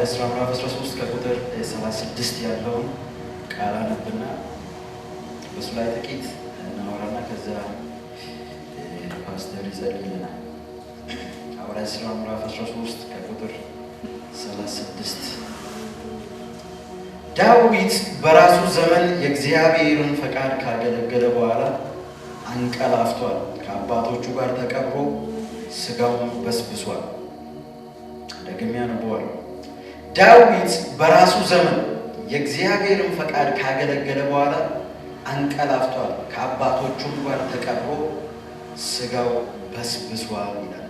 ሐዋርያት ሥራ ምዕራፍ 13 ከቁጥር 36 ያለውን ቃል አነብና በሱ ላይ ጥቂት እናወራና ከዛ ፓስተር ይጸልይልናል። ሐዋርያት ሥራ ምዕራፍ 13 ከቁጥር 36 ዳዊት በራሱ ዘመን የእግዚአብሔርን ፈቃድ ካገለገለ በኋላ አንቀላፍቷል፣ ከአባቶቹ ጋር ተቀብሮ ሥጋውን በስብሷል። ደግሜ አነበዋለሁ። ዳዊት በራሱ ዘመን የእግዚአብሔርን ፈቃድ ካገለገለ በኋላ አንቀላፍቷል፣ ከአባቶቹም ጋር ተቀብሮ ሥጋው በስብሷል ይላል።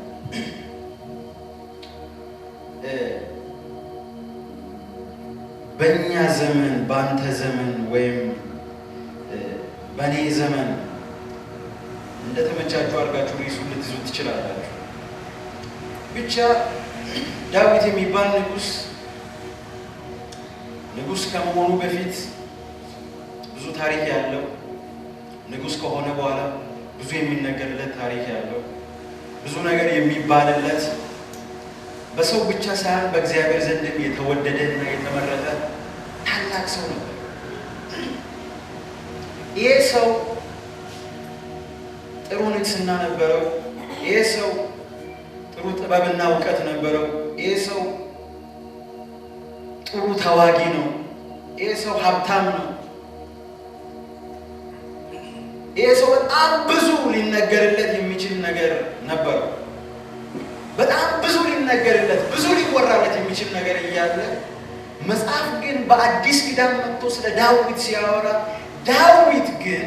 በእኛ ዘመን፣ በአንተ ዘመን ወይም በእኔ ዘመን እንደተመቻችሁ አድርጋችሁ ርዕሱን ልትይዙ ትችላላችሁ። ብቻ ዳዊት የሚባል ንጉሥ ከመሆኑ በፊት ብዙ ታሪክ ያለው፣ ንጉሥ ከሆነ በኋላ ብዙ የሚነገርለት ታሪክ ያለው፣ ብዙ ነገር የሚባልለት፣ በሰው ብቻ ሳይሆን በእግዚአብሔር ዘንድም የተወደደና የተመረጠ ታላቅ ሰው ነበር። ይሄ ሰው ጥሩ ንግስና ነበረው። ይሄ ሰው ጥሩ ጥበብና እውቀት ነበረው። ይሄ ሰው ጥሩ ተዋጊ ነው። ይሄ ሰው ሀብታም ነው። ይሄ ሰው በጣም ብዙ ሊነገርለት የሚችል ነገር ነበረው። በጣም ብዙ ሊነገርለት፣ ብዙ ሊወራለት የሚችል ነገር እያለ መጽሐፍ ግን በአዲስ ኪዳን መጥቶ ስለ ዳዊት ሲያወራ ዳዊት ግን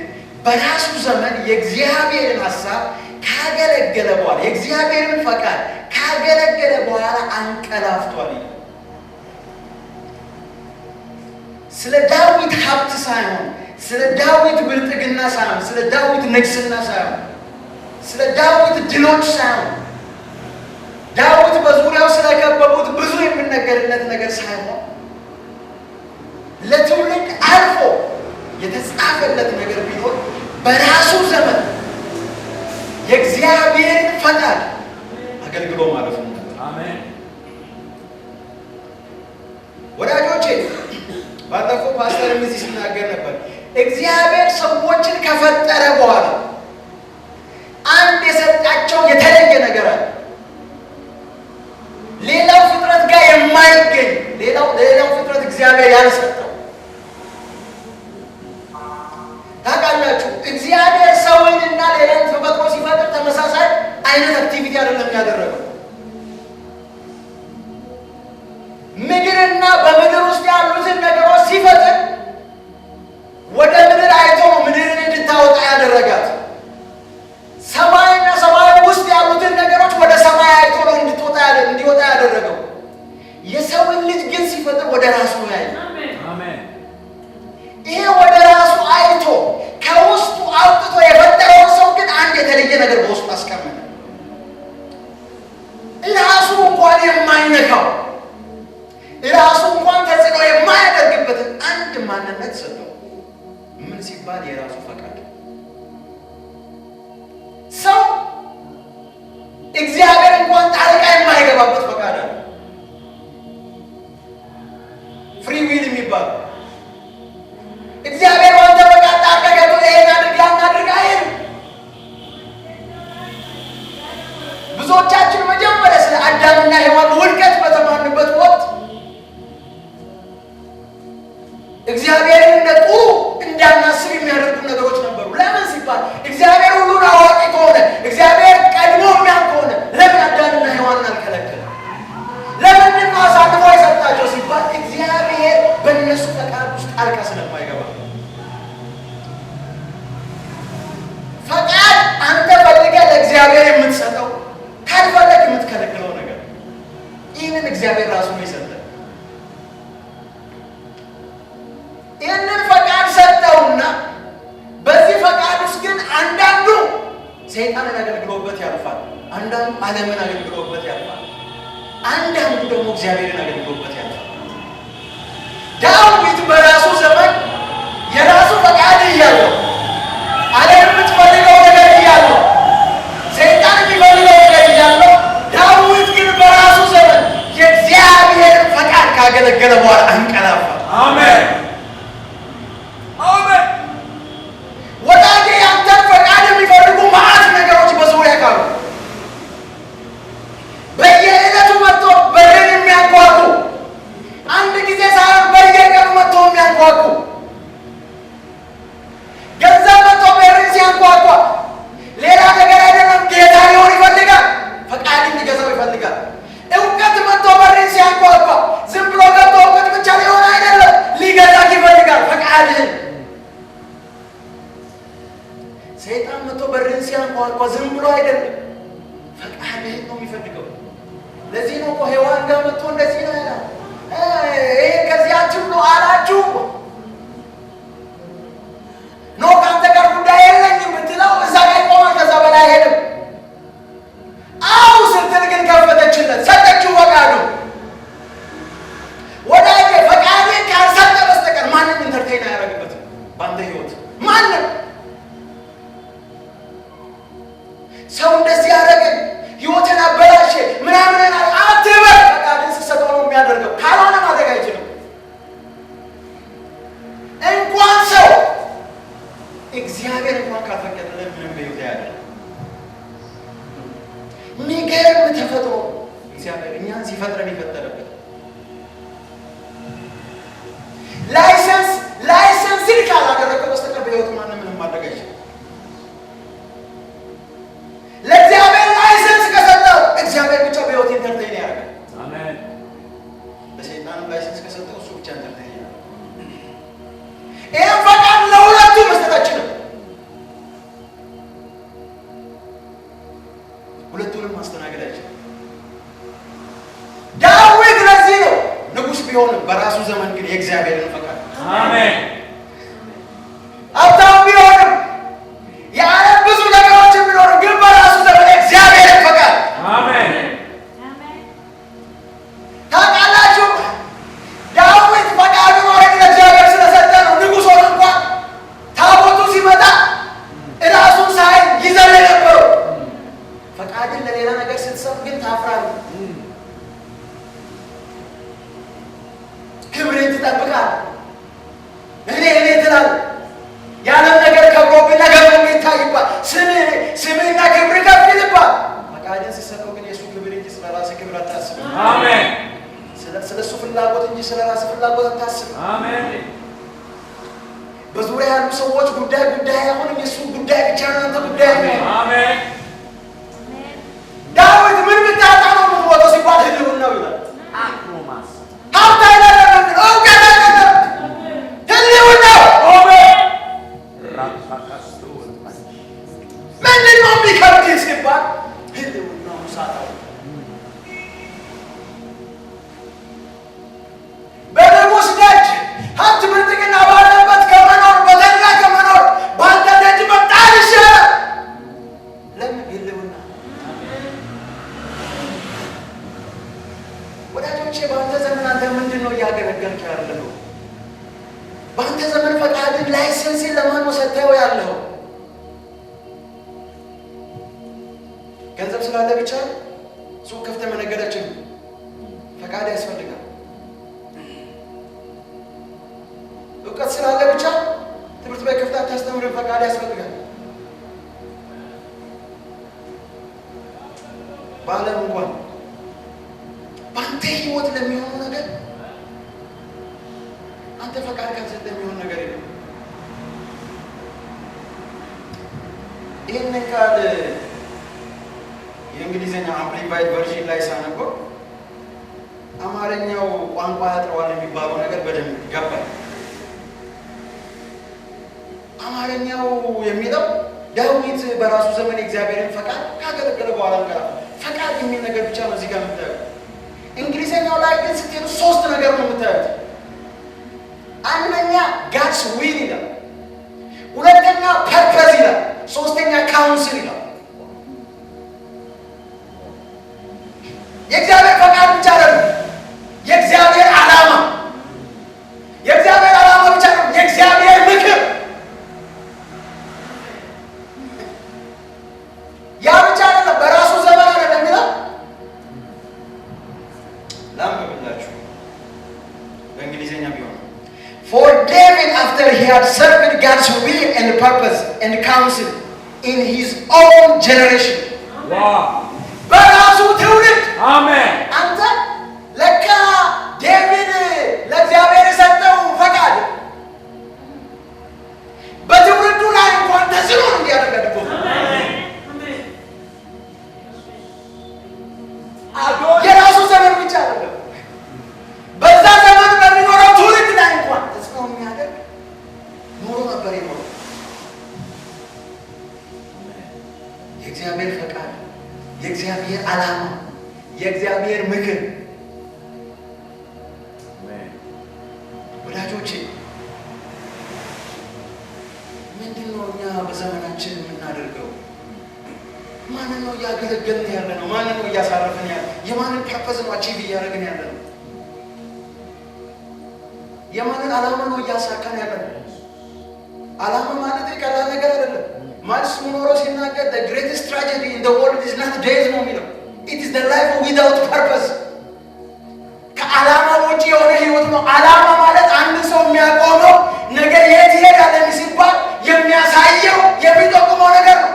በራሱ ዘመን የእግዚአብሔርን ሐሳብ ካገለገለ በኋላ የእግዚአብሔርን ፈቃድ ካገለገለ በኋላ አንቀላፍቷል ይላል። ስለ ዳዊት ሀብት ሳይሆን፣ ስለ ዳዊት ብልጥግና ሳይሆን፣ ስለ ዳዊት ንግስና ሳይሆን፣ ስለ ዳዊት ድሎች ሳይሆን፣ ዳዊት በዙሪያው ስለከበቡት ብዙ የሚነገርለት ነገር ሳይሆን ለትውልድ አልፎ የተጻፈለት ነገር ቢኖር በራሱ ዘመን የእግዚአብሔርን ፈቃድ አገልግሎ ማለፍ ነው። አሜን። ወዳጆቼ ባለፈው ፓስተር እዚህ ሲናገር ነበር። እግዚአብሔር ሰዎችን ከፈጠረ በኋላ አንድ የሰጣቸው የተለየ ነገር አለ። ሌላው ፍጥረት ጋር የማይገኝ ሌላው ፍጥረት እግዚአብሔር ያልሰጠው። ታውቃላችሁ፣ እግዚአብሔር ሰውንና ሌላን ተፈጥሮ ሲፈጥር ተመሳሳይ አይነት አክቲቪቲ አይደለም ያደረገው። ምድርና በምድር ውስጥ ያሉትን ነገሮች ሲፈጥር ወደ ምድር አይቶ ነው ምድርን እንድታወጣ ያደረጋት። ሰማይና ሰማይ ውስጥ ያሉትን ነገሮች ወደ ሰማይ አይቶ ነው እንዲወጣ ያደረገው። የሰውን ልጅ ግን ሲፈጥር ወደ ራሱ ያይ። አሜን። ይሄ ወደ ራሱ አይቶ ከውስጡ አውጥቶ የፈጠረውን ሰው ግን አንድ የተለየ ነገር በውስጡ አስቀመጠ። ራሱ እንኳን የማይነካው፣ ራሱ እንኳን ተጽዕኖ የማያደርግበትን አንድ ማንነት ሰጠው። ምን ሲባል የራሱ ፈቃድ። ሰው እግዚአብሔር እንኳን ጣልቃ የማይገባበት ፈቃድ አለ። ፍሪ ዊል የሚባል እግዚአብሔር ወንተ ፈቃድ ጣልቃ ገብቶ ይሄን አድርግ ያን አድርግ አይልም። ብዙዎቻችን መጀመሪያ ስለ አዳምና ሔዋን ውድቀት በተማርንበት ወቅት እግዚአብሔርን እንደ ጥሩ እንዳናስብ የሚያደርጉ ነገሮች ነበሩ። ለምን ሲባል እግዚአብሔር ሁሉን አዋቂ ከሆነ፣ እግዚአብሔር ቀድሞ የሚያውቅ ከሆነ ለምን አዳምና ሔዋንን አልከለከለም? ለምንድን ነው አሳልፎ የሰጣቸው ሲባል እግዚአብሔር በእነሱ ፈቃድ ውስጥ ጣልቃ ስለማይገባ። ፈቃድ አንተ ፈልገህ ለእግዚአብሔር የምትሰጠው፣ ካልፈለግ የምትከለክለው ነገር። ይህንን እግዚአብሔር ራሱ ነው የሰጠ። ይህንን ፈቃድ ሰጠውና በዚህ ፈቃድ ውስጥ ግን አንዳንዱ ሰይጣንን አገልግሎበት ያልፋል፣ አንዳንዱ ዓለምን አገልግሎበት ያልፋል፣ አንዳንዱ ደግሞ እግዚአብሔርን አገልግሎበት ያልፋል። ዳዊት በራሱ ዘመን የራሱ ፈቃድ እያለው ዓለም የምትፈልገው ነገር እያለው ሰይጣን የሚፈልገው ነገር እያለው ዳዊት ግን በራሱ ዘመን የእግዚአብሔርን ፈቃድ መሄድ ነው የሚፈልገው። ለዚህ ነው እኮ ሔዋን ጋር መጥቶ እንደዚህ ነው ያለው፣ ይሄ ከዚህ አትብሉ አላችሁ። ኖ ከአንተ ጋር ጉዳይ የለኝም ብትለው እዛ ላይ ቆመን ከዛ በላይ አይሄድም። አው ስትል ግን ከፈተችለት፣ ሰጠችው ፈቃዱ። ወዳጄ ፈቃድን ካልሰጠ በስተቀር ማንም ኢንተርቴይን አያደርግበትም በአንተ ህይወት። ማንም ሰው እንደዚህ ያደረገን ህይወትን አበላሸ ምናምን አትበል። ፈቃድን ስትሰጠው ነው የሚያደርገው፣ ካልሆነ ማድረግ አይችልም። እንኳን ሰው እግዚአብሔር እንኳን ካልፈቀደለት ምንም በህይወት ያያል። የሚገርም ተፈጥሮ እግዚአብሔር እኛን ሲፈጥረን የፈጠረበት ላይሰንስን ካላደረገው በስተቀር በህይወት ማንም ምንም ማድረግ አይችልም። ለእግዚአብሔር ላይሰንስ ከሰጠው እግዚአብሔር ብቻ በህይወት ኢንተርቴይን ያደርጋል። አሜን። ለሰይጣንም ላይሰንስ ከሰጠው እሱ ብቻ ኢንተርቴይን ያደርጋል። ይህም ፈቃድ ለሁለቱ መስጠት አይችልም። ሁለቱንም ማስተናገድ አይችልም። ዳዊት ለዚህ ነው ንጉሥ ቢሆንም በራሱ ዘመን ግን የእግዚአብሔርን ፈቃድ አሜን። ሀብታም ቢሆንም የዓለም ብዙ ነገሮች ቢኖሩ ግን በራሱ ዘመን የእግዚአብሔርን ፈቃድ አሜን። ታውቃላችሁ ዳዊት ፈቃዱን ወደ እግዚአብሔር ስለሰጠ ነው ንጉሥ ሆነ እንኳን ታቦቱ ሲመጣ እራሱን ሳይል ይዘል የነበረው። ፈቃድን ለሌላ ነገር ስትሰጥ ግን ታፍራለህ። ክብርን ትጠብቃለህ። እኔ ትላለህ። ያለም ነገር ከብሮብና ገብሮ ይታይባል። ስምና ክብር ከፍ ይልባል። ፈቃድን ስትሰጠው ግን የእሱ ክብር እንጂ ስለ ራስህ ክብር አታስብ። አሜን። ስለ እሱ ፍላጎት እንጂ ስለ ራስህ ፍላጎት አታስብ። አሜን። በዙሪያ ያሉ ሰዎች ጉዳይ አይሆንም። የእሱ ጉዳይ ብቻ ነው አንተ ጉዳይ ነው። አሜን። ዳዊት ምን ብታጣ ነው የምትሞተው ሲባል ህልውናው ይላል። ሀብት አይደለም፣ እውቀት አይደለም፣ ህልውናው። ምንድን ነው የሚከብድህ ሲባል ህልውናው ሳታው። በንጉሥ ደጅ ሀብት ብልጥግና ባለበት ከመኖር በተድላ ከመኖር በአንተ ደጅ መጣል ይሻላል። ለምን? ህልውና። ወዳጆቼ በአንተ ዘመን አንተ ምንድን ነው እያገለገልክ ያለው? በአንተ ዘመን ፈቃድን ላይሰንስን ለማን ነው ሰጥተኸው ያለው? ገንዘብ ስላለ ብቻ ሱቅ ከፍተህ መነገዳችን ፈቃድ ያስፈልጋል። እውቀት ስላለ ብቻ ትምህርት ቤት ከፍተህ አታስተምርም፣ ፈቃድ ያስፈልጋል። በዓለም እንኳን በአንተ ህይወት ለሚሆኑ ነገር አንተ ፈቃድ ካልሰጠህ የሚሆን ነገር የለም። ይህንን ቃል የእንግሊዝኛ አምፕሊፋይድ ቨርዥን ላይ ሳነበው አማርኛው ቋንቋ ያጥረዋል የሚባለው ነገር በደንብ ገባኝ። አማርኛው የሚለው ዳዊት በራሱ ዘመን የእግዚአብሔርን ፈቃድ ካገለገለ በኋላ ፈቃድ የሚል ነገር ብቻ ነው እዚህ ጋር የምታዩት። እንግሊዝኛው ላይ ግን ስትሄዱ ሶስት ነገር ነው የምታዩት። አንደኛ ጋድስ ዊል ይላል፣ ሁለተኛ ፐርፐዝ ይላል፣ ሶስተኛ ካውንስል ይላል። የእግዚአብሔር ፈቃድ ብቻ አይደለም፣ የእግዚአብሔር ዓላማ ብቻ ነው፣ የእግዚአብሔር ምክር ያ ብቻ አይደለም። በራሱ ዘመን አይደለም የሚለው ላንብብላችሁ በእንግሊዝኛ ቢሆን For David, after he had served God's will and purpose and counsel in his own generation. Wow. በራሱ ትውልድ አሜን። አንተ ለካ ዴቪድ ለእግዚአብሔር የሰጠው ፈቃድ በትውልዱ ላይ እንኳን ተጽዕኖ እንዲያደርግ የራሱ ዘመን ብቻ አይደለም፣ በዛ ዘመን በሚኖረው ትውልድ ላይ እንኳን ተጽዕኖ የሚያደርግ ኖሮ ነበር የኖረው። የእግዚአብሔር ፈቃድ የእግዚአብሔር ዓላማ፣ የእግዚአብሔር ምክር። ወዳጆቼ ምንድነው እኛ በዘመናችን የምናደርገው? ማንን ነው እያገለገልን ያለ ነው? ማንን ነው እያሳረፍን ያለ? የማንን ፐርፐዝ ነው አቺቭ እያደረግን ያለ ነው? የማንን ዓላማ ነው እያሳካን ያለ ነው? ዓላማ ማለት ቀላል ነገር አይደለም። ማርክስ ሞኖሮ ሲናገር the greatest tragedy in the world is not days ነው የሚለው። it is the life without purpose። ከዓላማ ውጪ የሆነ ህይወት ነው። ዓላማ ማለት አንድ ሰው የሚያቆመው ነገር የት ይሄዳል ሲባል የሚያሳየው የሚጠቁመው ነገር ነው።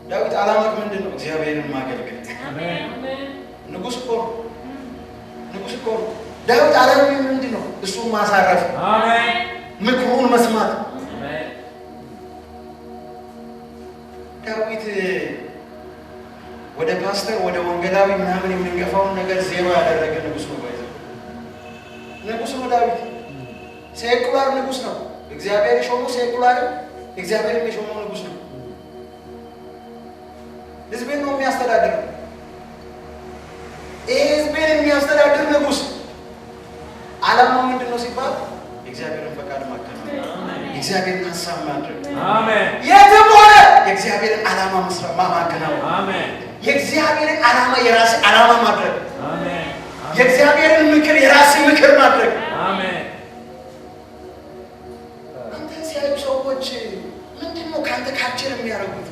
ዳዊት ዓላማው ምንድን ነው? እግዚአብሔርን ማገልገል። ንጉሥ እኮ ነው። ዳዊት ዓላማው ምንድን ነው? እሱን ማሳረፍ፣ ምክሩን መስማት። ዳዊት ወደ ፓስተር ወደ ወንጌላዊ ምናምን የምንገፋውን ነገር ዜሮ ያደረገ ንጉሥ ነው። ንጉሥ ነው ዳዊት። ሴኩላር ንጉሥ ነው። እግዚአብሔር የሾመው ሴኩላር፣ እግዚአብሔር የሾመው ንጉሥ ነው። ህዝብን ነው የሚያስተዳድረው። ይህ ህዝብን የሚያስተዳድር ንጉሥ ዓላማው ምንድን ነው ሲባል የእግዚአብሔርን ፈቃድ ማከናወን፣ የእግዚአብሔርን ሀሳብ ማድረግ። አሜን። የትም ሆነ የእግዚአብሔርን ዓላማ ማከናወን። አሜን። የእግዚአብሔርን ዓላማ የራስ ዓላማ ማድረግ። አሜን። የእግዚአብሔርን ምክር የራስ ምክር ማድረግ። አሜን። አንተ ሲያዩ ሰዎች ምንድነው ካንተ ካፕቸር የሚያደርጉት?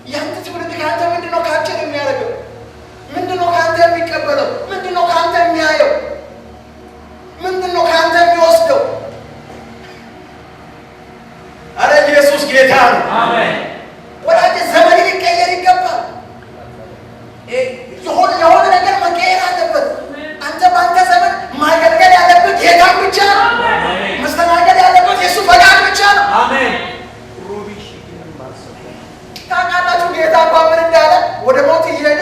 ያንተ ትውልድ ካንተ ምንድነው ካፕቸር የሚያደርገው? ምንድነው ካንተ የሚቀበለው? ምንድነው ካንተ የሚያየው? ምንድነው ካንተ የሚወስደው? አረ ኢየሱስ ጌታ ነው። አሜን። ወዳጅ ዘመን ሊቀየር ይገባል። የሆነ ነገር መቀየር አለበት። አንተ በአንተ ዘመን ማገልገል ያለበት ጌታ ብቻ ነው። መስተናገድ ያለበት የእሱ ፈቃድ ብቻ ነው። አሜን። ታውቃላችሁ ጌታ እንኳን ምን እንዳለ ወደ ሞት እየሄደ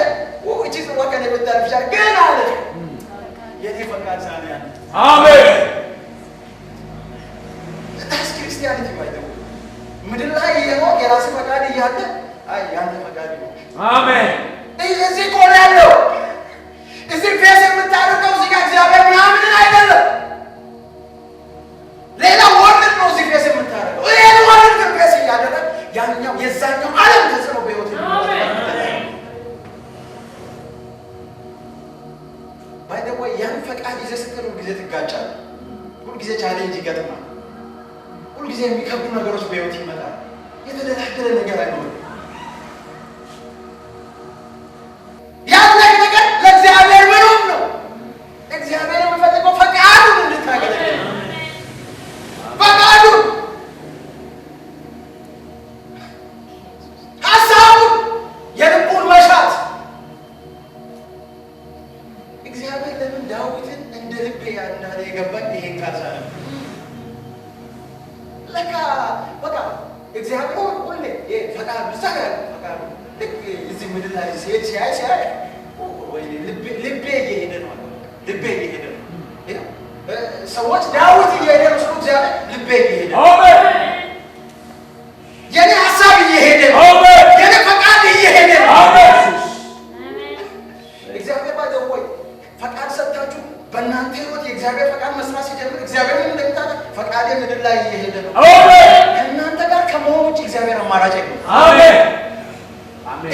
እቺ ጽዋ ከኔ ብታልፍ ይችላል ግን አለ የኔ ፈቃድ ዛሬ አለ። አሜን። ታስ ክርስቲያኒቲ ባይደው ምድር ላይ የሞት የራስ ፈቃድ እያለ አይ ያንተ ፈቃድ ነው። አሜን። እዚህ ቆል ያለው እዚህ ፌስ የምታደርገው እዚህ ጋር እግዚአብሔር ምናምን አይደለም። ሌላ ወርድ ነው እዚህ ፌስ የምታደርገው። ሌላ ወርድ ነው ፌስ እያደረገ ያኛው የዛኛው ዓለም ተጽዕኖ በሕይወት ነው። ባይ ዘ ወይ ያን ፈቃድ ይዘህ ስትል ሁልጊዜ ትጋጫለህ። ሁልጊዜ ቻሌንጅ ይገጥማል። ሁልጊዜ የሚከብዱ ነገሮች በሕይወት ይመጣል። የተደላደለ ነገር አይኖርም። ያን ነገር ለእግዚአብሔር ምንም ነው። እግዚአብሔር የሚፈልገው ፈቃዱን እንድታገለግል ፈቃዱን ሀሳቡን የልቡን መሻት። እግዚአብሔር ለምን ዳዊትን እንደ ልቤ እንዳለ የገባኝ ይሄን ካልሳለ ለካ በቃ እግዚአብሔር ሁሌ ፈቃዱ ይሰራል። ፈቃዱ ልክ እዚህ ምድር ላይ ሲሄድ ሲያይ ወይ ልቤ እየሄደ ነው። ልቤ እየሄደ ነው። ሰዎች ዳዊት እየሄደ ነው። እግዚአብሔር ልቤ እየሄደ ነው። የኔ ሀሳብ እየሄደ ነው። የኔ ፈቃድ እየሄደ ነው። እግዚአብሔር ባይዘው ወይ ፈቃድ ሰጥታችሁ በእናንተ ህይወት የእግዚአብሔር ፈቃድ መስራት ሲጀምር እግዚአብሔር ምን እንደምታውቁ ፈቃድ ምድር ላይ እየሄደ ነው። ከእናንተ ጋር ከመሆን ውጭ እግዚአብሔር አማራጭ የለም። አሜን።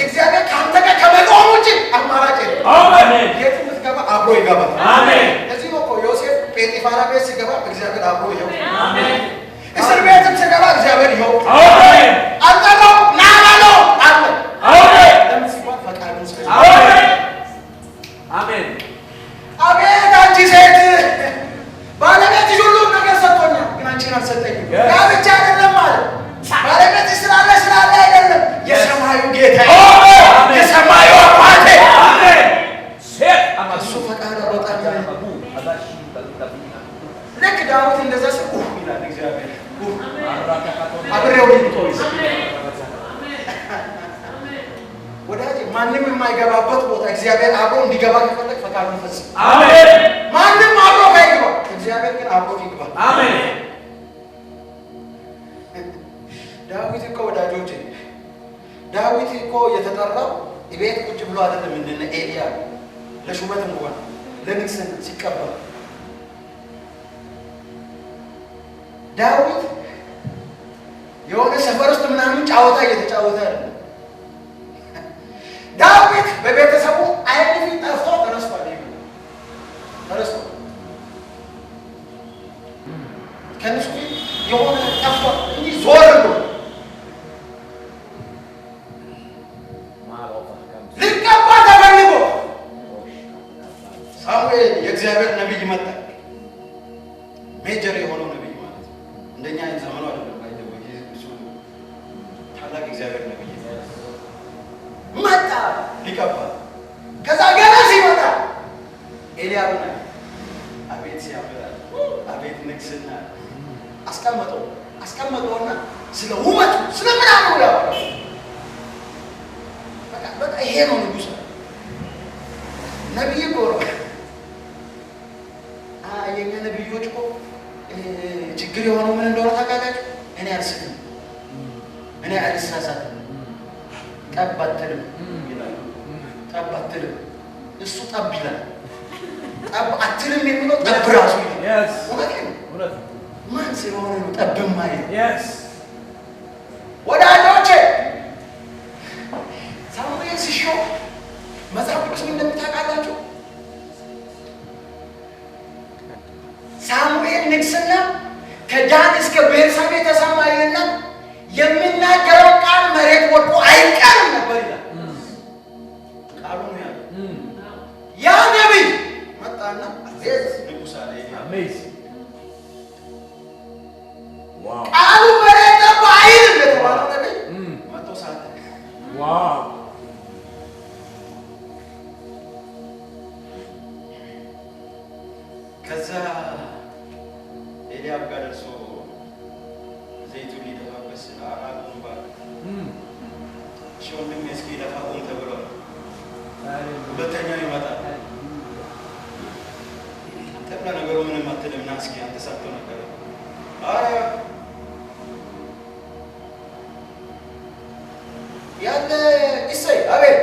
እግዚአብሔር ከአንተ ጋር ከመቆም ውጭ አማራጭ የለም። አሜን። የትም ብትገባ አብሮ ይገባል። አሜን። እዚህ ነው እኮ ዮሴፍ ጴጢፋራ ቤት ሲገባ እግዚአብሔር አብሮ ይኸው። አሜን። እስር ቤትም ሲገባ እግዚአብሔር ይኸው። አሜን። አልጠራው ና ባለው አለ። አሜን። ለምን ሲባል ፈቃዱን ስለዚህ። አሜን። አሜን። አቤት አንቺ ሴት ባለቤትሽ ሁሉም ነገር ሰጥቶኛል፣ ግን አንቺን አልሰጠኝም። ያ ብቻ አይደለም ማለት ባለቤትሽ ስላለ አይደለም። የሰማዩ ጌታ የሰማዩ አባቴ እሱ ፈቃድ አወጣኝ። ልክ ዳዊት እንደዛ ሲል ይላል እግዚአብሔር አብሬው ሊቆይስ ወዳጅ ማንም የማይገባበት ቦታ እግዚአብሔር አብሮ እንዲገባ ከፈለግ ፈቃዱን ፈጽም። አሜን። ማንም አብሮ አይገባ፣ እግዚአብሔር ግን አብሮ ይገባ። አሜን። ዳዊት እኮ ወዳጆቼ ዳዊት እኮ የተጠራው ቤት ቁጭ ብሎ አይደለም እንደነ ኤልያብ ለሹመት እንኳን ለንግስና ሲቀበል ዳዊት የሆነ ሰፈር ውስጥ ምናምን ጫወታ እየተጫወተ አይደለም። ዳዊት በቤተሰቡ አይን ፊት ጠፍቶ ተነስቷል። ተነስቷል ከነሱ የሆነ ጠፍቶ እንጂ ዞር ብሎ ሊቀባ ተፈልጎ ሳሙኤል የእግዚአብሔር ነቢይ መጣ። ሜጀር የሆነው ነቢይ ማለት እንደኛ አይነት ዘመኑ አይደለም። ታላቅ እግዚአብሔር ነቢይ መጣ ሊቀባ። ከዛ ገና ሲመጣ ኤልያብና አቤት ሲያበራ አቤት ንግስና አስቀመጠውና ስለ ውበቱ ስለ ምናምን ያወራ። በቃ ይሄ ነው ንጉሥ ነቢይ እኮ ነው። የኛ ነቢዮች እኮ ችግር የሆነው ምን እንደሆነ ታውቃላችሁ? እኔ አልስትም፣ እኔ አልሳሳትም፣ ጠብ አትልም ይላል። ጠብ አትልም እሱ ጠብ ይላል። ጠብ አትልም የሚለው ጠብ ራሱ ይላል። እውነት ማን ስለሆነ ነው ጠብም ማለት? ወዳጆቼ ሳሙኤል ሲሾም መጽሐፍ ቅዱስ ምን እንደምታውቃላችሁ? ሳሙኤል ንግስና ከዳን እስከ ቤርሳቤ ተሰማ ይልና የሚናገረው ቃል መሬት ወድቆ አይቀርም ነበር ይላል። ቃሉ ነው ያለው። ያ ነቢይ መጣና አቤት ንጉሥ አለ። ቃሉ መሬት ጠባ አይልም የተባለው ነቢይ መጥቶ ሳለ ከዛ ኤልያብ ጋር ደርሶ ዘይቱን ሊደፋበት አራቁን ባል ወንድሜ እስኪ ደፋቁን ተብሏል። ሁለተኛው ይመጣል። ተብላ ነገሩ ምንም አትልም ና እስኪ አንተ ሰጥቶ ነገር ያለ እሰይ አቤት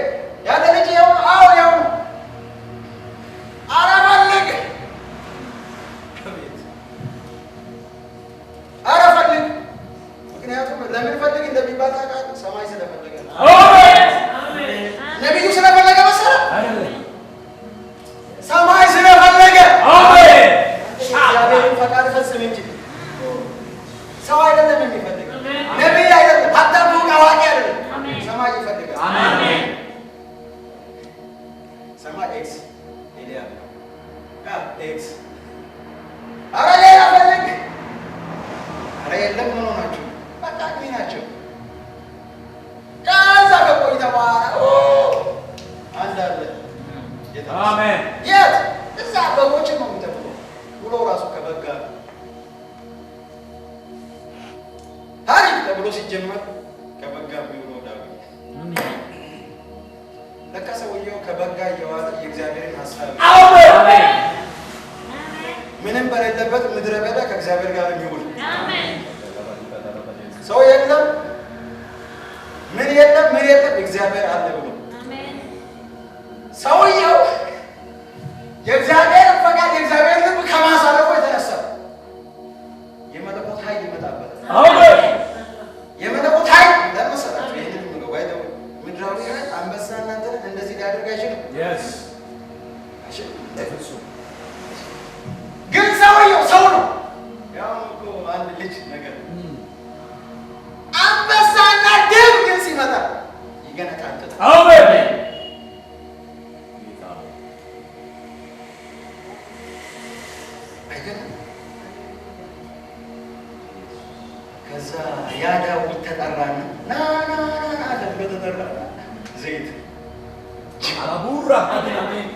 ያለ ልጅ ያው ያው አረፈልግ አረፈልግ ምክንያቱም ለምን ፈልግ እንደሚባል ታውቃለህ? ሰማይ ስለፈለገ ነው። አሜን። ነብዩ ስለፈለገ መሰለህ አይደለም፣ ሰማይ ስለፈለገ። አሜን። እግዚአብሔርን ፈቃድ ፈጽም እንጂ ሰው አይደለም የሚፈልግ፣ ነብይ አይደለም፣ ሀብታም አዋቂ አይደለም። ሰማይ ይፈልጋል። አሜን። ሰማይ ኤክስ ኤልያብ ኤክስ አረ ሌላ ፈልግ አረ የለም ምን ሆናችሁ? በቃ ምን ናቸው? ከዛ ከቆይታ በኋላ አንድ አለ። አሜን። የት እዛ በጎች ነው የሚጠብቀው ብሎ ራሱ ከበጋ ታሪክ ተብሎ ሲጀመር ከበጋ የሚውለው ዳዊት ለካ ሰውየው ከበጋ እየዋለ የእግዚአብሔርን ሀሳብ አሜን ምንም በሌለበት ምድረ በዳ ከእግዚአብሔር ጋር የሚውል ሰው የለም ምን የለም እግዚአብሔር አለ ብሎ ሰውየው የእግዚአብሔር ፈቃድ የእግዚአብሔር ልብ ከማሳለፉ የተነሳ የመለኮት ኃይል ይመጣበታል። አሜን። የመለኮት ኃይል ለመሰላችሁ ይሄንን ነው ባይደው ምድራዊ ኃይል አንበሳ እናንተን እንደዚህ ሊያደርግ አይችልም። ግን ሰውየው ሰው ነው። ያው እኮ አንድ ልጅ ነገር አንበሳና ድብ ግን ሲመጣ ይገነጣጥጣል። አሜን። ከዛ ያ ዳዊት ተጠራና ና ተብሎ ተጠራ። ዘይት አቡራ አሜን።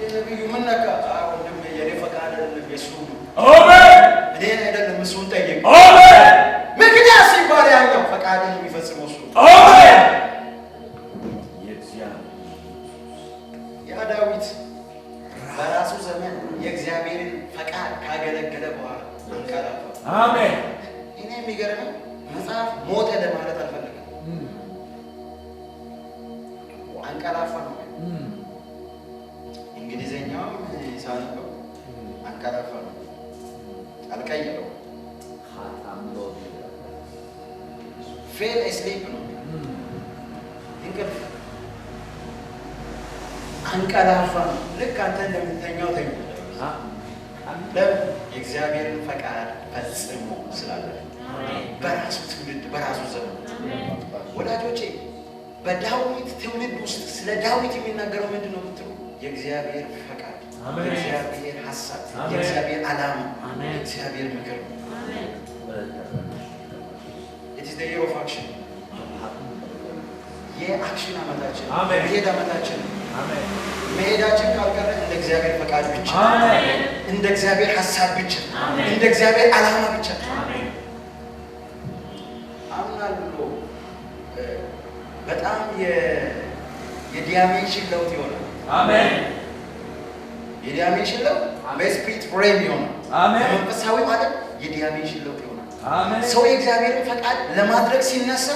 ነቢዩ ምን ነካ? ወንድሜ የኔ ፈቃድ አይደለም የእሱ ነው። አሜን። እኔ አይደለም እሱን ጠየቅ። አሜን። ምክንያት ሲባል ያኛው ፈቃድን የሚፈጽመው እሱ። አሜን። ያ ዳዊት በራሱ ዘመን የእግዚአብሔርን ፈቃድ ካገለገለ በኋላ አንቀላፋ። አሜን። እኔ የሚገርመው መጽሐፍ ሞተ አንቀላፋ ነው። እንግሊዘኛው ሳነበው አንቀላፋ ነው። አልቀየረው ፌል ስሊፕ ነው። እንቅልፍ አንቀላፋ ነው። ልክ አንተ እንደምትተኛው ተኛ። የእግዚአብሔርን ፈቃድ ፈጽሞ ስላለ በራሱ ትውልድ በራሱ ዘመን ወዳጆቼ በዳዊት ትውልድ ውስጥ ስለ ዳዊት የሚናገረው ምንድን ነው ብትሉ የእግዚአብሔር ፈቃድ፣ የእግዚአብሔር ሀሳብ፣ የእግዚአብሔር ዓላማ፣ የእግዚአብሔር ምክር ነው። it is the year of action የአክሽን ዓመታችን መሄድ ዓመታችን መሄዳችን ካልቀረ እንደ እግዚአብሔር ፈቃድ ብቻ እንደ እግዚአብሔር ሀሳብ ብቻ እንደ እግዚአብሔር ዓላማ ብቻ አምናለሁ። በጣም የዲያሜንሽን ለውጥ ይሆናል። አሜን። የዲያሜንሽን ለውጥ በስፒሪት ፍሬም ይሆናል። አሜን። መንፈሳዊ ማለት የዲያሜንሽን ለውጥ ይሆናል። አሜን። ሰው የእግዚአብሔርን ፈቃድ ለማድረግ ሲነሳ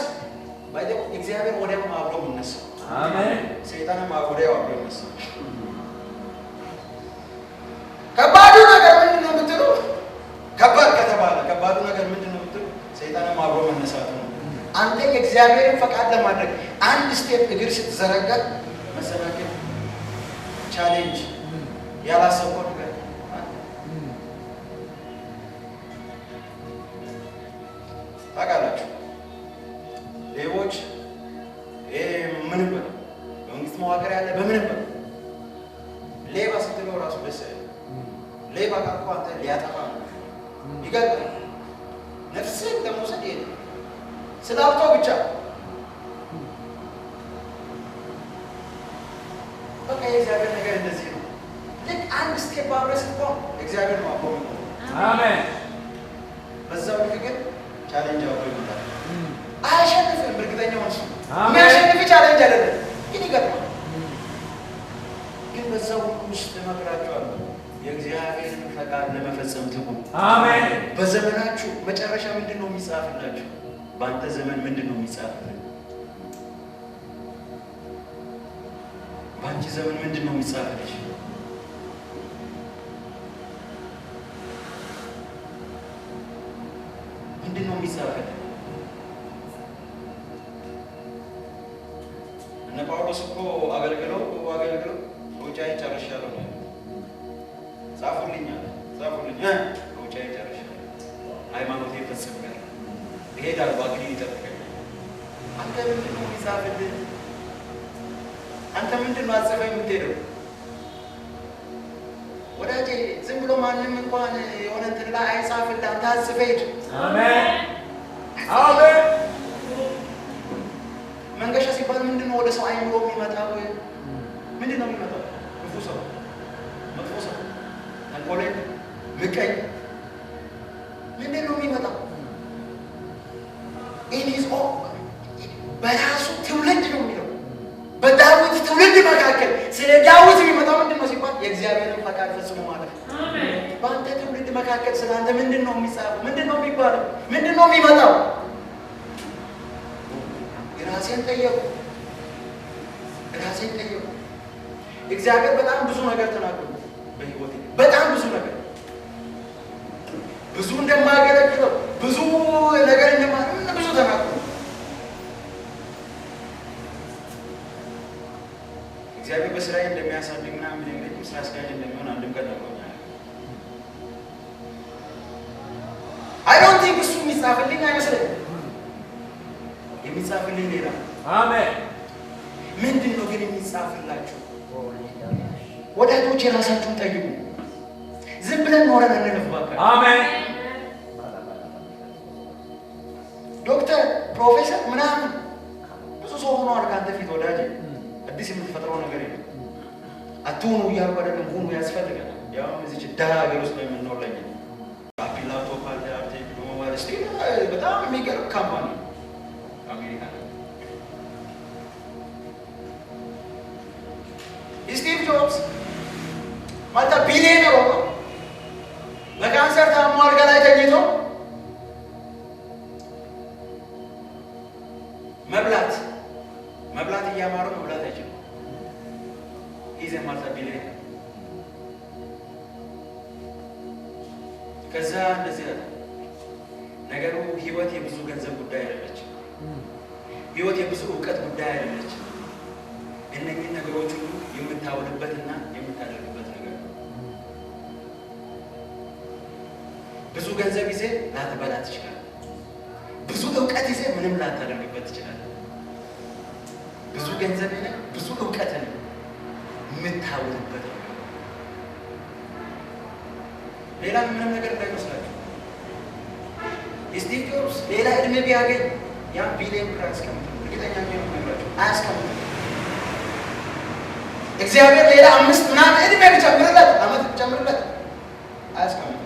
ባይደው እግዚአብሔር ወዲያው አብሮ ይነሳ። አሜን። ሰይጣንም ወዲያው አብሮ ይነሳ። ከባዱ ነገር ምንድነው ብትሉ ከባድ ከተባለ ከባዱ ነገር ምንድነው ብትሉ ሰይጣንም አብሮ መነሳቱ ነው። አንተ የእግዚአብሔርን ፈቃድ ለማድረግ አንድ ስቴፕ እግር ስትዘረጋ መሰናከል፣ ቻሌንጅ፣ ያላሰብከው ነገር ታውቃላችሁ። ሌቦች ምንም በለው በመንግስት መዋቅር ያለ በምንም በለው ሌባ ስትለው ራሱ ደስ አይልም። ሌባ ካልኩ አንተ ሊያጠፋ ነው፣ ይገድላል፣ ነፍስህን ለመውሰድ ይሄዳል ስላልከው ብቻ በቃ የእግዚአብሔር ነገር እንደዚህ ነው። ልክ አንድ ስቴፕ አብረህ ስትቆም እግዚአብሔር ነው አብሮ ነው። አሜን። በዛው ልክ ግን ቻሌንጅ አብሮ ይመጣል። አያሸንፍም። እርግጠኛ ሆንሽ የሚያሸንፍ ቻሌንጅ አይደለም ግን ይገጥማል። ግን በዛው ውስጥ እመክራችኋለሁ የእግዚአብሔርን ፈቃድ ለመፈጸም ትጉ። አሜን። በዘመናችሁ መጨረሻ ምንድን ነው የሚጻፍላችሁ? በአንተ ዘመን ምንድን ነው የሚጻፍልህ? በአንቺ ዘመን ምንድን ነው የሚጻፍልሽ? ምንድን ነው የሚጻፍልህ? እነ ጳውሎስ እኮ አገልግለው ሩጫዬ ጨርሻለሁ ነው ጻፉልኝ ሩጫዬ ጨርሻለሁ፣ ሃይማኖቴን ፈጽሜያለሁ፣ እሄዳለሁ፣ አክሊል ይጠብቀኛል። አንተ ምንድን ነው የሚጻፍልህ? አንተ ምንድን ነው አጽፈህ የምትሄደው? ወዳጄ ዝም ብሎ ማንም እንኳን የሆነ እንትን ላይ አይጻፍልህ፣ አንተ አጽፈህ ሂድ። አሜን አሜን። መንገሻ ሲባል ምንድን ነው ወደ ሰው አይምሮ የሚመጣው? ምንድን ነው የሚመጣው? ክፉ ሰው፣ መጥፎ ሰው፣ ተንኮለኛ፣ ምቀኝ ምንድን ነው የሚመጣው? በራሱ ትውልድ ነው የሚለው። በዳዊት ትውልድ መካከል ስለ ዳዊት የሚመጣው ምንድን ነው ሲባል የእግዚአብሔርን ፈቃድ ፈጽሞ ማለት ነው። በአንተ ትውልድ መካከል ስለ አንተ ምንድን ነው የሚጻፈው? ምንድን ነው የሚባለው? ምንድን ነው የሚመጣው? ራሴን ጠየቁ። እግዚአብሔር በጣም ብዙ ነገር ተናግሮ በሕይወቴ በጣም ብዙ ነገር ብዙ እንደማገለግለው ብዙ ነገር ብዙ ተናግሮ እግዚአብሔር በስራዬ እንደሚያሳድግ ምናምን እንግዲህ ስራ አስኪያጅ እንደሚሆን አንድም ቀን ነግሮኛል። አይ ዶንት ቲንክ እሱ የሚጻፍልኝ አይመስለኝም። የሚጻፍልኝ ሌላ። አሜን። ምንድን ነው ግን የሚጻፍላችሁ? ወዳጆች የራሳችሁን ጠይቁ። ዝም ብለን ኖረን እንለፍባለን። አሜን። ዶክተር ፕሮፌሰር ምናምን ብዙ ሰው ሆኗል ከአንተ ፊት ወዳጄ። አዲስ የምትፈጥረው ነገር የለም። አትሆኑ እያልኩ አይደለም፣ ሁኑ ያስፈልጋል። ያው እዚህ ድሀ ሀገር ውስጥ ነው የምንኖር። ለኝ አፒላቶ ፓርቲ አርቴ ሞባይል ስቲ በጣም የሚገርም ካምፓኒ አሜሪካ ነው። ስቲቭ ጆብስ ማለት ቢሊየነር ሆኖ በካንሰር ታሞ አልጋ ላይ ተኝቶ መብላት እያማረው መብላት አይችልም። ኢዝ ማልቲቢሊየነር። ከዛ እንደዚህ ያለ ነገሩ ህይወት የብዙ ገንዘብ ጉዳይ አይደለችም። ህይወት የብዙ እውቀት ጉዳይ አይደለችም። እነኚህ ነገሮች ሁሉ የምታውልበትና የምታደርግበት ነገር ነው። ብዙ ገንዘብ ይዘህ ላትበላ ትችላለህ። ብዙ እውቀት ይዘህ ምንም ላታደርግበት ትችላለህ። ብዙ ገንዘብ ይዘህ ብዙ እውቀትን የምታውልበት ነው። ሌላ ምንም ነገር እንዳይመስላችሁ። ስቲቭ ጆብስ ሌላ እድሜ ቢያገኝ ያን ቢሊየን ብር አያስቀምጥም። እርግጠኛ ነው ነገራችሁ፣ አያስቀምጥም። እግዚአብሔር ሌላ 5 ምናምን እድሜ ቢጨምርለት አመት ቢጨምርለት አያስቀምጥም።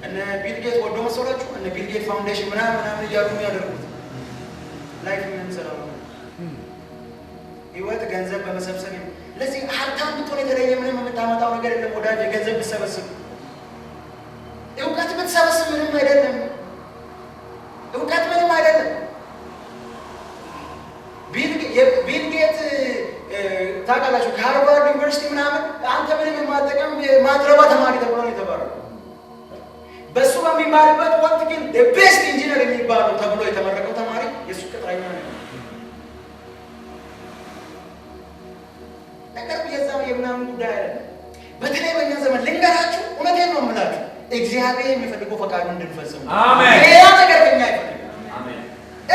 እነ ቢል ጌት ወዶ መሰላችሁ እነ ቢል ጌት ፋውንዴሽን ምናምን እያሉ የሚያደርጉት ላይፍ ምን ሰራው ህይወት ገንዘብ በመሰብሰብ ለዚህ ሀብታም ብትሆን የተለየ ምንም የምታመጣው ነገር የለም ወዳጅ። ገንዘብ ብትሰበስብ እውቀት ብትሰበስብ ምንም አይደለም። እውቀት ምንም አይደለም። ቢል ጌት ታውቃላችሁ ከሃርቫርድ ዩኒቨርሲቲ ምናምን አንተ ምንም የማጠቀም ማትረባ ተማሪ ተብሎ ነው የተባለው። በሱ በሚማርበት ወቅት ግን ቤስት ኢንጂነር የሚባለው ተብሎ የተመረቀው ተማሪ የሱ ቅጥረኛ ነው። ነገር የዛው የምናምን ጉዳይ አይደለም። በተለይ በእኛ ዘመን ልንገራችሁ፣ እውነቴን ነው የምላችሁ፣ እግዚአብሔር የሚፈልገው ፈቃዱን እንድንፈጽም። አሜን። ሌላ ነገር ከኛ አይፈልግም። አሜን።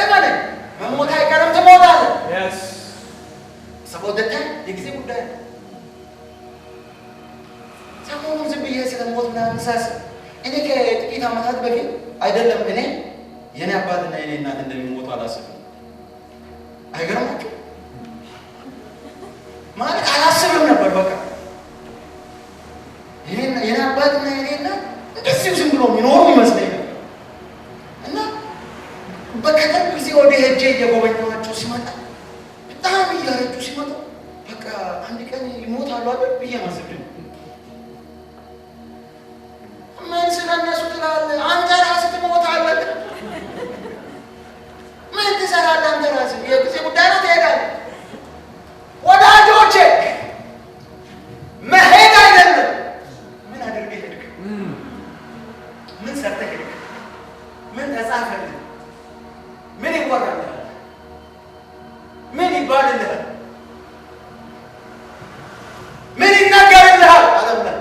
እመን መሞት አይቀርም፣ ትሞታለህ። yes ሰቦደተ የጊዜ ጉዳይ ነው። ሰሞኑን ዝም ብዬ ስለሞት ምናምን ሳስብ እኔ ከጥቂት ዓመታት በፊት አይደለም እኔ የኔ አባትና የኔ እናት እንደሚሞቱ አላስብም። አይገርማችሁ? ማለት አላስብም ነበር። በቃ የኔ አባትና የኔ እናት እንደዚህ ዝም ብሎ የሚኖሩ ይመስለኝ ነበር እና በከተም ጊዜ ወደ ሄጄ እየጎበኘኋቸው ሲመጣ በጣም እያረጁ ሲመጡ በቃ አንድ ቀን ይሞታሉ አይደል ብዬ ማስብ ነው። ምን ስለነሱ ትላለህ? አንተ ራስህ ትሞታለህ። ምን ትሰራለህ አንተ ራስህ? የጊዜ ጉዳይ ነው፣ ትሄዳለህ። ወዳጆቼ መሄድ አይደለም ምን አድርገህ ሄድክ? ምን ሰርተህ ሄድክ? ምን ተጻፈልህ? ምን ይወራልህ? ምን ይባልልሃል? ምን ይናገርልሃል? ዓለም ላይ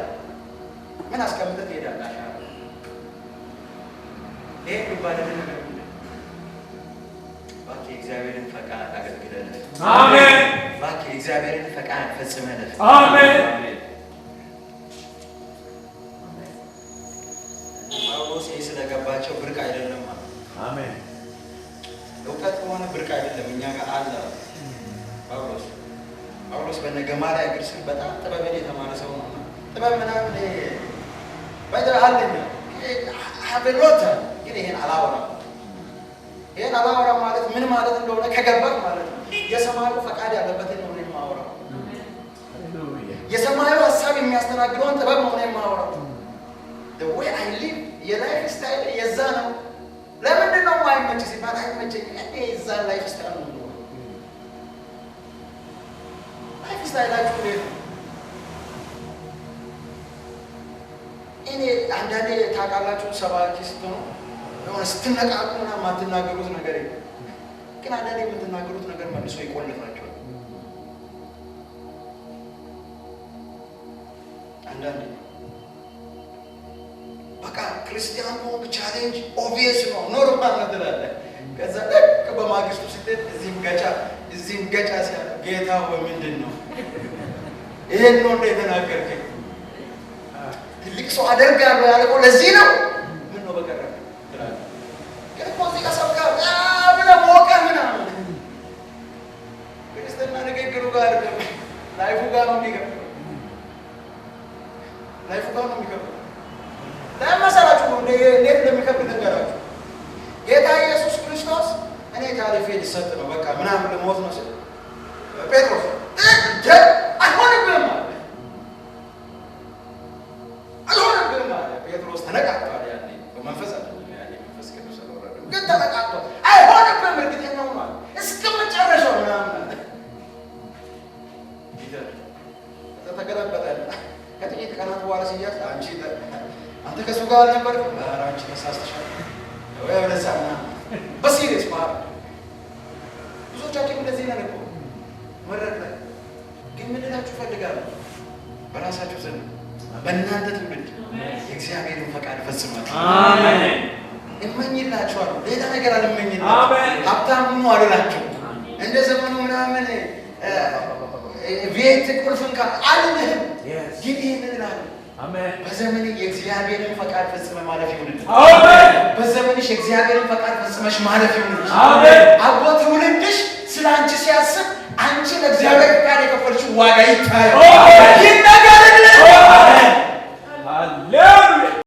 ምን አስቀምጠህ ትሄዳለህ? ይሄ የሚባልልህ ነገር እባክህ እግዚአብሔርን ፈቃድ አገልግለህ። አሜን። እባክህ እግዚአብሔርን ፈቃድ ፈጽመህ። አሜን። ጳውሎስ ይህ ስለገባቸው ብርቅ አይደለም ማለት። አሜን። እውቀት ከሆነ ብርቅ አይደለም፣ እኛ ጋር አለ። ጳውሎስ በነገማርያ እግር ስር በጣም ጥበብን የተማረ ሰው ነው። ጥበብ ምናምን ባይደራሃለኝ ሀብሎት ግን ይሄን አላወራም። ይሄን አላወራም ማለት ምን ማለት እንደሆነ ከገባህ ማለት ነው የሰማዩ ፈቃድ ያለበትን ነው የማወራው። የሰማዩ ሀሳብ የሚያስተናግደውን ጥበብ ነው የማወራው። the way I live የላይፍ ስታይል የዛ ነው። ለምንድን ነው የማይመች ሲባል አይመቸኝም። እኔ የዛ ላይፍ ስታይል ነው የምኖረው። ላይፍ ስታይላችሁ እንዴት ነው? እኔ አንዳንዴ ታውቃላችሁ ሰባኪ ስትሆኑ የሆነ ስትነቃቁ ምናምን የማትናገሩት ነገር የለም፣ ግን አንዳንዴ የምትናገሩት ነገር መልሶ ይቆልፋቸዋል። አንዳንዴ በቃ ክርስቲያን መሆን ቻሌንጅ ኦብቪየስ ነው፣ ኖርማል ነው ትላለህ። ከዛ ልክ በማግስቱ ስትሄድ እዚህም ገጫ ሲያል ጌታ ሆይ ምንድን ነው ይሄን ነው እንደ የተናገርከኝ? ትልቅ ሰው አደርጋለሁ ያለው ለዚህ ነው። ምን ነው በቀረ ትላለህ። ግን እኮ እዚህ ጋር ሰው ጋር ብለህ ሞቀህ ምናምን ክርስትና ንግግሩ ጋር ላይፉ ጋር ነው የሚገባው። ላይፉ ጋር ነው የሚገባው። ለመሰላችሁ እንዴት እንደሚከብድ ነገራችሁ። ጌታ ኢየሱስ ክርስቶስ እኔ ታሪፌ ሊሰጥ ነው በቃ ምናምን ልሞት ነው ሲል ጴጥሮስ አይሆንብህም አለ። አልሆንብህም አለ። ጴጥሮስ ተነቃቅቷል። ያኔ በመንፈስ አይደለም፣ ያኔ መንፈስ ቅዱስ አልወረደም፣ ግን ተነቃቅቷል። አይሆንብህም እርግጠኛ ሆኗል እስከ መጨረሻው ምናምን አለ። ሲያዝ አንተ ከሱ ጋር አልነበርክም? ኧረ አንቺ ተሳስተሻል ወይ ወለሳና በሲሪየስ ማለት ብዙዎቻችን እንደዚህ ነን እኮ መረጥ ላይ ግን ምን ልላችሁ ፈልጋለሁ በራሳችሁ ዘንድ በእናንተ ትውልድ የእግዚአብሔርን ፈቃድ ፈጽማችሁ አሜን እመኝላችኋለሁ። ሌላ ነገር አልመኝላችሁ። ሀብታም ሁኑ አልላችሁ። እንደ ዘመኑ ምናምን ቤት ቁልፍን አልልህም። ግን ይህንን እላለሁ በዘመኔ የእግዚአብሔርን ፈቃድ ፈጽመ ማለፍ ይሁንልህ። በዘመንሽ የእግዚአብሔርን ፈቃድ ፈጽመሽ ማለፍ ይሁንልህ። አቦ ትውልድሽ ስለ አንቺ ሲያስብ አንቺ ለእግዚአብሔር ፈቃድ የከፈልሽው ዋጋ ይታያል።